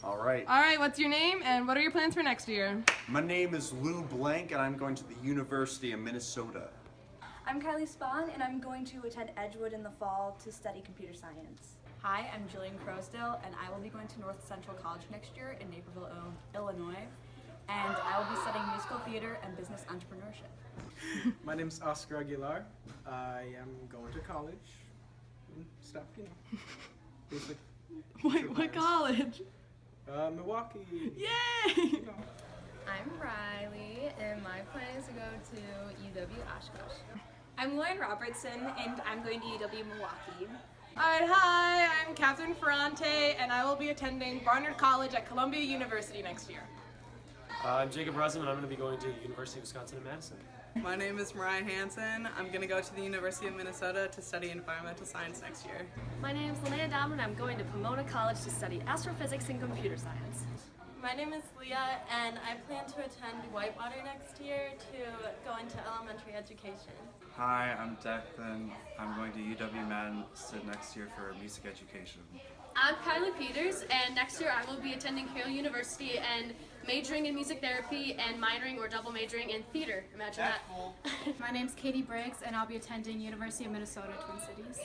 All right. All right, what's your name and what are your plans for next year? My name is Lou Blank and I'm going to the University of Minnesota. I'm Kylie Spahn and I'm going to attend Edgewood in the fall to study computer science. Hi, I'm Jillian Crosdale and I will be going to North Central College next year in Naperville, Illinois. And I will be studying musical theater and business entrepreneurship. My name's Oscar Aguilar. I am going to college and stuff, Basic. Wait, what college? Milwaukee. Yay! I'm Riley, and my plan is to go to UW Oshkosh. I'm Lauren Robertson, and I'm going to UW Milwaukee. Alright, hi, I'm Catherine Ferrante, and I will be attending Barnard College at Columbia University next year. I'm Jacob Rusman, and I'm going to be going to University of Wisconsin in Madison. My name is Mariah Hansen. I'm going to go to the University of Minnesota to study environmental science next year. My name is Linnea Dom, and I'm going to Pomona College to study astrophysics and computer science. My name is Leah, and I plan to attend Whitewater next year to go into elementary education. Hi, I'm Declan. I'm going to UW-Madison next year for music education. I'm Kylie Peters, and next year I will be attending Carroll University and majoring in music therapy and minoring or double majoring in theater. Imagine that. Cool. My name's Katie Briggs, and I'll be attending University of Minnesota, Twin Cities.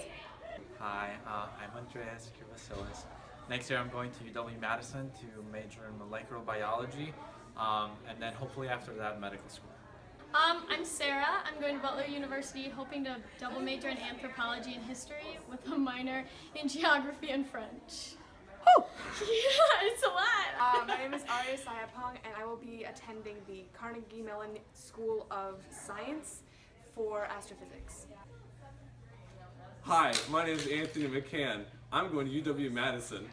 Hi, I'm Andreas Kirvasilis. Next year I'm going to UW-Madison to major in molecular biology, and then hopefully after that medical school. I'm Sarah. I'm going to Butler University, hoping to double major in anthropology and history with a minor in geography and French. Oh! Yeah, it's a lot! My name is Arya Sayapong, and I will be attending the Carnegie Mellon School of Science for astrophysics. Hi, my name is Anthony McCann. I'm going to UW-Madison.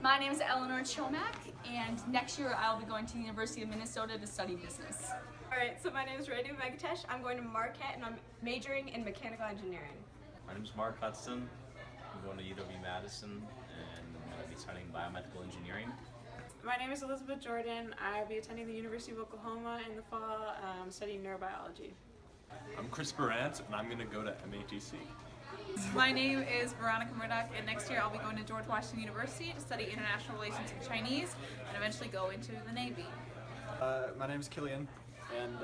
My name is Eleanor Chomak, and next year I'll be going to the University of Minnesota to study business. Alright, so my name is Radu Venkatesh. I'm going to Marquette and I'm majoring in mechanical engineering. My name is Mark Hudson. I'm going to UW-Madison and I'll be studying biomedical engineering. My name is Elizabeth Jordan. I'll be attending the University of Oklahoma in the fall, studying neurobiology. I'm Chris Barant, and I'm going to go to MHC. My name is Veronica Murdoch, and next year I'll be going to George Washington University to study international relations and Chinese and eventually go into the Navy. My name is Killian, and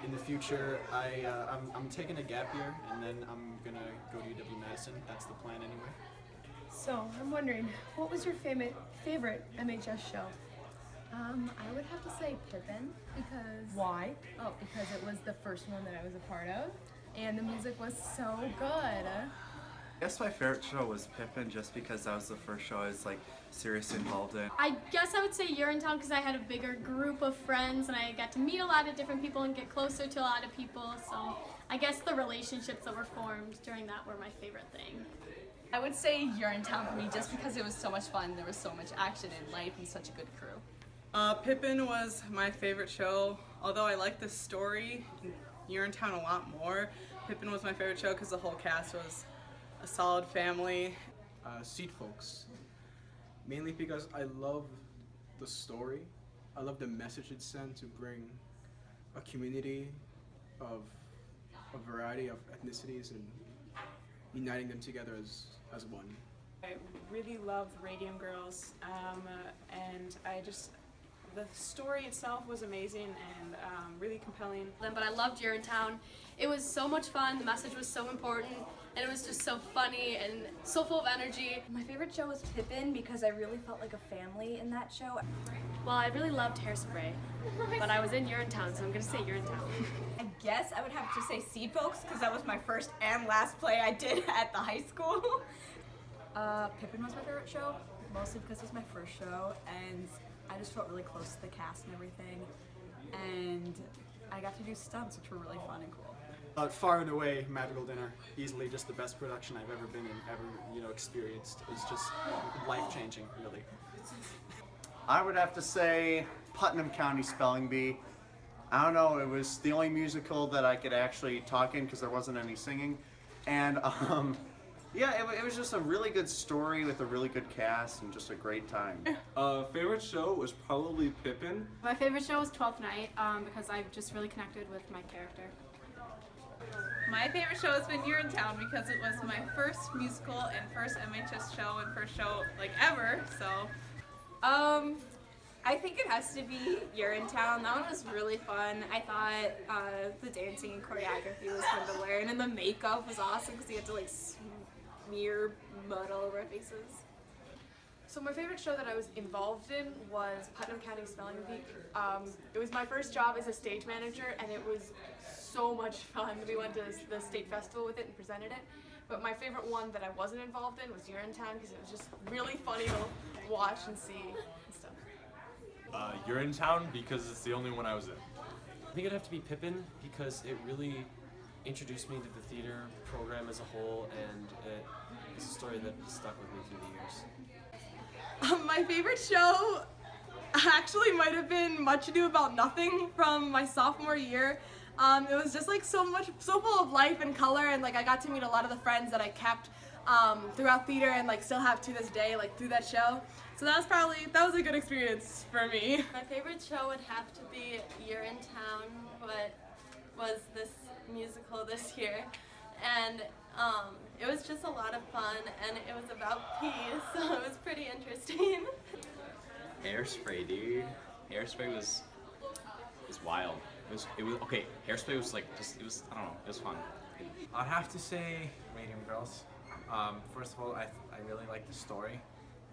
in the future I'm taking a gap year, and then I'm going to go to UW-Madison. That's the plan anyway. So, I'm wondering, what was your favorite MHS show? I would have to say Pippin, because... Why? Oh, because it was the first one that I was a part of, and the music was so good. I guess my favorite show was Pippin, just because that was the first show I was seriously involved in. I guess I would say Urinetown because I had a bigger group of friends and I got to meet a lot of different people and get closer to a lot of people. So I guess the relationships that were formed during that were my favorite thing. I would say Urinetown for me just because it was so much fun. There was so much action in life and such a good crew. Pippin was my favorite show. Although I liked the story in Urinetown a lot more, Pippin was my favorite show because the whole cast was a solid family. Seed Folks. Mainly because I love the story. I love the message it sent to bring a community of a variety of ethnicities and uniting them together as one. I really love Radium Girls, and the story itself was amazing and really compelling. But I loved Urinetown. It was so much fun, the message was so important, and it was just so funny and so full of energy. My favorite show was Pippin because I really felt like a family in that show. Well, I really loved Hairspray, but I was in Urinetown, so I'm going to say Urinetown. I guess I would have to say Seed Folks because that was my first and last play I did at the high school. Pippin was my favorite show, mostly because it was my first show, and I just felt really close to the cast and everything, and I got to do stunts, which were really fun and cool. Far and away, Magical Dinner, easily just the best production I've ever been in, ever experienced. It's just life-changing, really. I would have to say Putnam County Spelling Bee. I don't know, it was the only musical that I could actually talk in because there wasn't any singing. And yeah, it was just a really good story with a really good cast and just a great time. Favorite show was probably Pippin. My favorite show was 12th Night, because I've just really connected with my character. My favorite show has been Urinetown because it was my first musical and first MHS show and first show ever, so I think it has to be Urinetown. That one was really fun. I thought the dancing and choreography was fun to learn, and the makeup was awesome because you had to like smear mud all over our faces. So my favorite show that I was involved in was Putnam County Spelling Bee. It was my first job as a stage manager, and it was so much fun. We went to the state festival with it and presented it. But my favorite one that I wasn't involved in was Urinetown because it was just really funny to watch and see and stuff. Urinetown because it's the only one I was in. I think it'd have to be Pippin because it really introduced me to the theater program as a whole, and it is a story that stuck with me through the years. My favorite show actually might have been Much Ado About Nothing from my sophomore year. It was just like so full of life and color, and like I got to meet a lot of the friends that I kept throughout theater and like still have to this day, like through that show. So that was a good experience for me. My favorite show would have to be Urinetown, but was this musical this year, and it was just a lot of fun, and it was about peace, so it was pretty interesting. Hairspray, dude. Hairspray was wild. It was okay. Hairspray was like I don't know. It was fun. I'd have to say Radium Girls. First of all, I really like the story,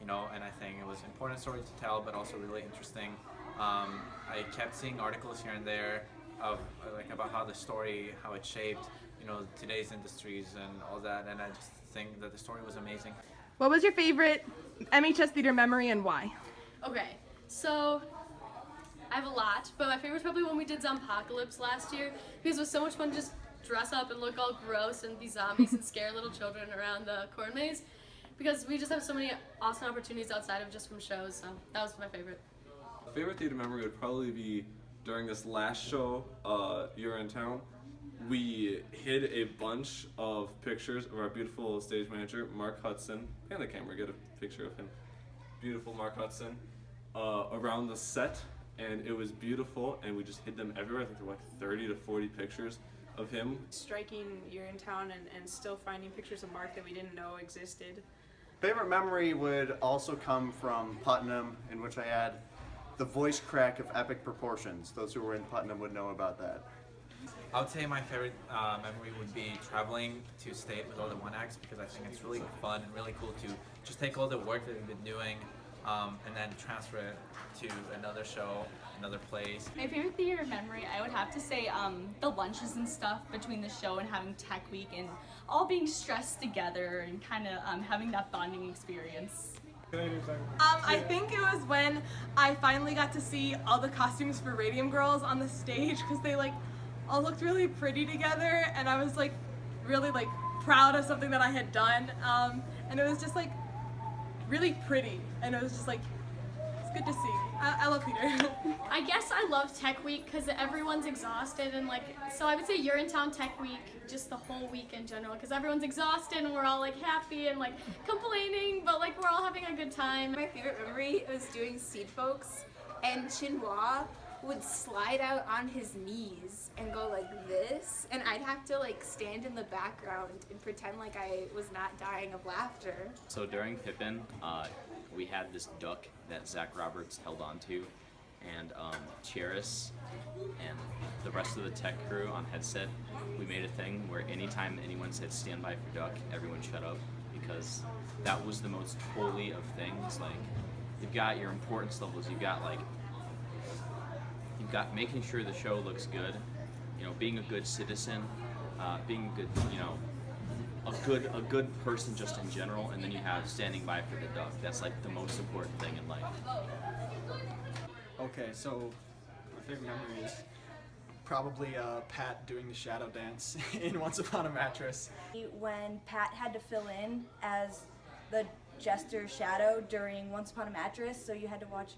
and I think it was an important story to tell, but also really interesting. I kept seeing articles here and there of about how the story, how it shaped, today's industries and all that, and I just think that the story was amazing. What was your favorite MHS theater memory and why? Okay, so I have a lot, but my favorite was probably when we did Zompocalypse last year because it was so much fun to just dress up and look all gross and be zombies and scare little children around the corn maze because we just have so many awesome opportunities outside of just from shows, so that was my favorite. Favorite theater memory would probably be during this last show, Urinetown. We hid a bunch of pictures of our beautiful stage manager, Mark Hudson. Pan the camera, get a picture of him. Beautiful Mark Hudson, around the set, and it was beautiful, and we just hid them everywhere. I think there were like 30 to 40 pictures of him. Striking Urinetown and still finding pictures of Mark that we didn't know existed. Favorite memory would also come from Putnam, in which I had the voice crack of epic proportions. Those who were in Putnam would know about that. I would say my favorite memory would be traveling to state with all the one acts because I think it's really fun and really cool to just take all the work that we've been doing and then transfer it to another show, another place. My favorite theater memory, I would have to say the lunches and stuff between the show and having tech week and all being stressed together and kind of having that bonding experience. I think it was when I finally got to see all the costumes for Radium Girls on the stage because they like all looked really pretty together, and I was like really like proud of something that I had done, and it was just like really pretty, and it was just like it's good to see. I love theater. I guess I love Tech Week because everyone's exhausted and like, so I would say Urinetown Tech Week, just the whole week in general, because everyone's exhausted and we're all like happy and like complaining, but like we're all having a good time. My favorite memory was doing Seed Folks, and Chinua would slide out on his knees and go like this, and I'd have to like stand in the background and pretend like I was not dying of laughter. So during Pippin, we had this duck that Zach Roberts held onto, and Cheris and the rest of the tech crew on headset, we made a thing where anytime anyone said stand by for duck, everyone shut up, because that was the most holy of things. Like, you've got your importance levels, you've got making sure the show looks good, being a good citizen, being a good, a good person just in general, and then you have standing by for the duck. That's like the most important thing in life. Okay, so my favorite memory is probably Pat doing the shadow dance in Once Upon a Mattress. When Pat had to fill in as the Jester's shadow during Once Upon a Mattress, so you had to watch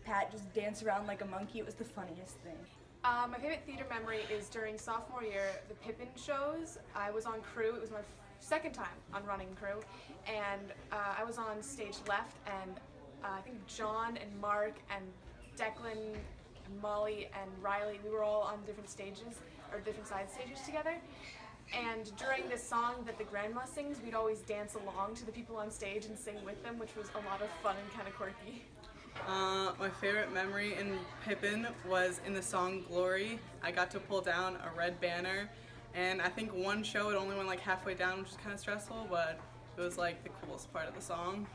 Pat just dance around like a monkey. It was the funniest thing. My favorite theater memory is during sophomore year, the Pippin shows. I was on crew. It was my second time on running crew, and I was on stage left, and I think John and Mark and Declan and Molly and Riley, we were all on different stages, or different side stages together. And during this song that the grandma sings, we'd always dance along to the people on stage and sing with them, which was a lot of fun and kind of quirky. My favorite memory in Pippin was in the song Glory. I got to pull down a red banner, and I think one show it only went like halfway down, which is kind of stressful, but it was like the coolest part of the song.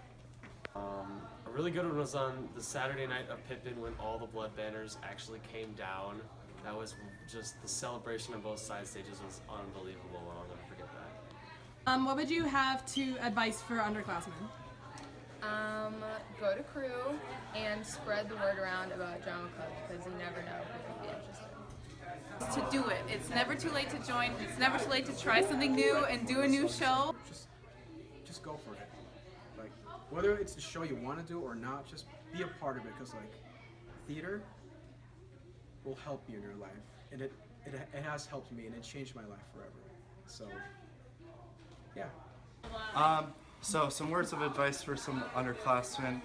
A really good one was on the Saturday night of Pippin when all the blood banners actually came down. That was just, the celebration on both side stages was unbelievable. I'll never forget that. What would you have to advice for underclassmen? Go to crew and spread the word around about drama club because you never know who could be interested. To do it. It's never too late to join. It's never too late to try something new and do a new show. Just go for it. Like, whether it's the show you want to do or not, just be a part of it, because like theater will help you in your life, and it has helped me, and it changed my life forever. So yeah. So some words of advice for some underclassmen.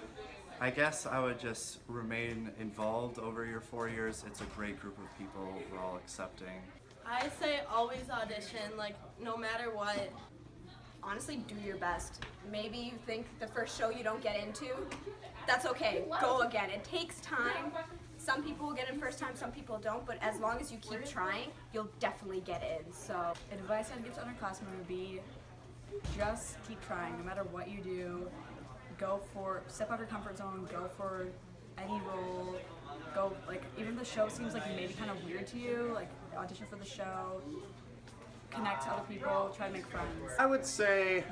I guess I would just remain involved over your 4 years. It's a great group of people. We're all accepting. I say always audition, like no matter what. Honestly, do your best. Maybe you think the first show you don't get into, that's okay. Go again. It takes time. Some people will get in first time, some people don't, but as long as you keep trying, you'll definitely get in. So Advice I'd give to underclassmen would be just keep trying, no matter what you do. Step out of your comfort zone, go for any role. Go, like, even if the show seems like maybe kind of weird to you, like, audition for the show, connect to other people, try to make friends. I would say,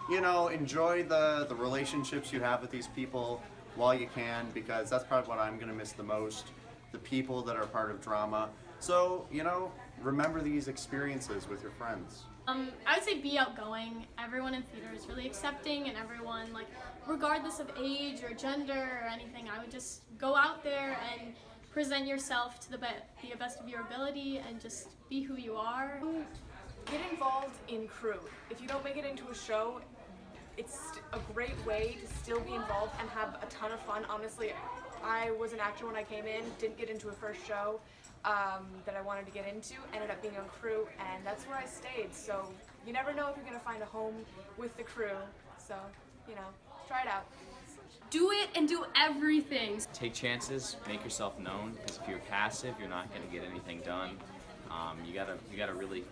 enjoy the relationships you have with these people while you can, because that's probably what I'm going to miss the most, the people that are part of drama. So, remember these experiences with your friends. I would say be outgoing. Everyone in theater is really accepting, and everyone, like, regardless of age or gender or anything, I would just go out there and present yourself to the best of your ability and just be who you are. Get involved in crew. If you don't make it into a show, it's a great way to still be involved and have a ton of fun. Honestly, I was an actor when I came in, didn't get into a first show that I wanted to get into, ended up being on crew, and that's where I stayed. So you never know if you're going to find a home with the crew. So, try it out. Do it and do everything. Take chances, make yourself known, because if you're passive, you're not going to get anything done. You gotta really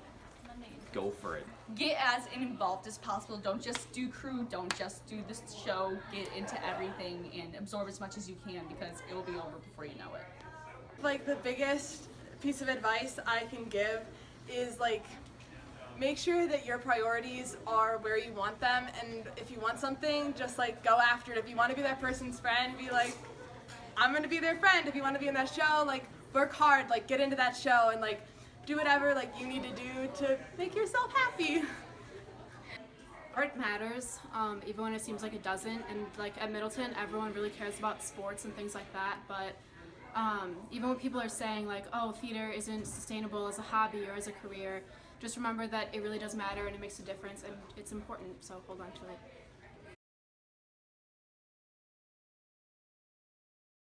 go for it. Get as involved as possible. Don't just do crew, don't just do this show. Get into everything and absorb as much as you can, because it will be over before you know it. Like, the biggest piece of advice I can give is, like, make sure that your priorities are where you want them, and if you want something, just, like, go after it. If you want to be that person's friend, be like, I'm going to be their friend. If you want to be in that show, like, work hard, like, get into that show, and, like, do whatever, like, you need to do to make yourself happy. Art matters, even when it seems like it doesn't, and like at Middleton, everyone really cares about sports and things like that, but even when people are saying like, oh, theater isn't sustainable as a hobby or as a career, just remember that it really does matter and it makes a difference and it's important, so hold on to it.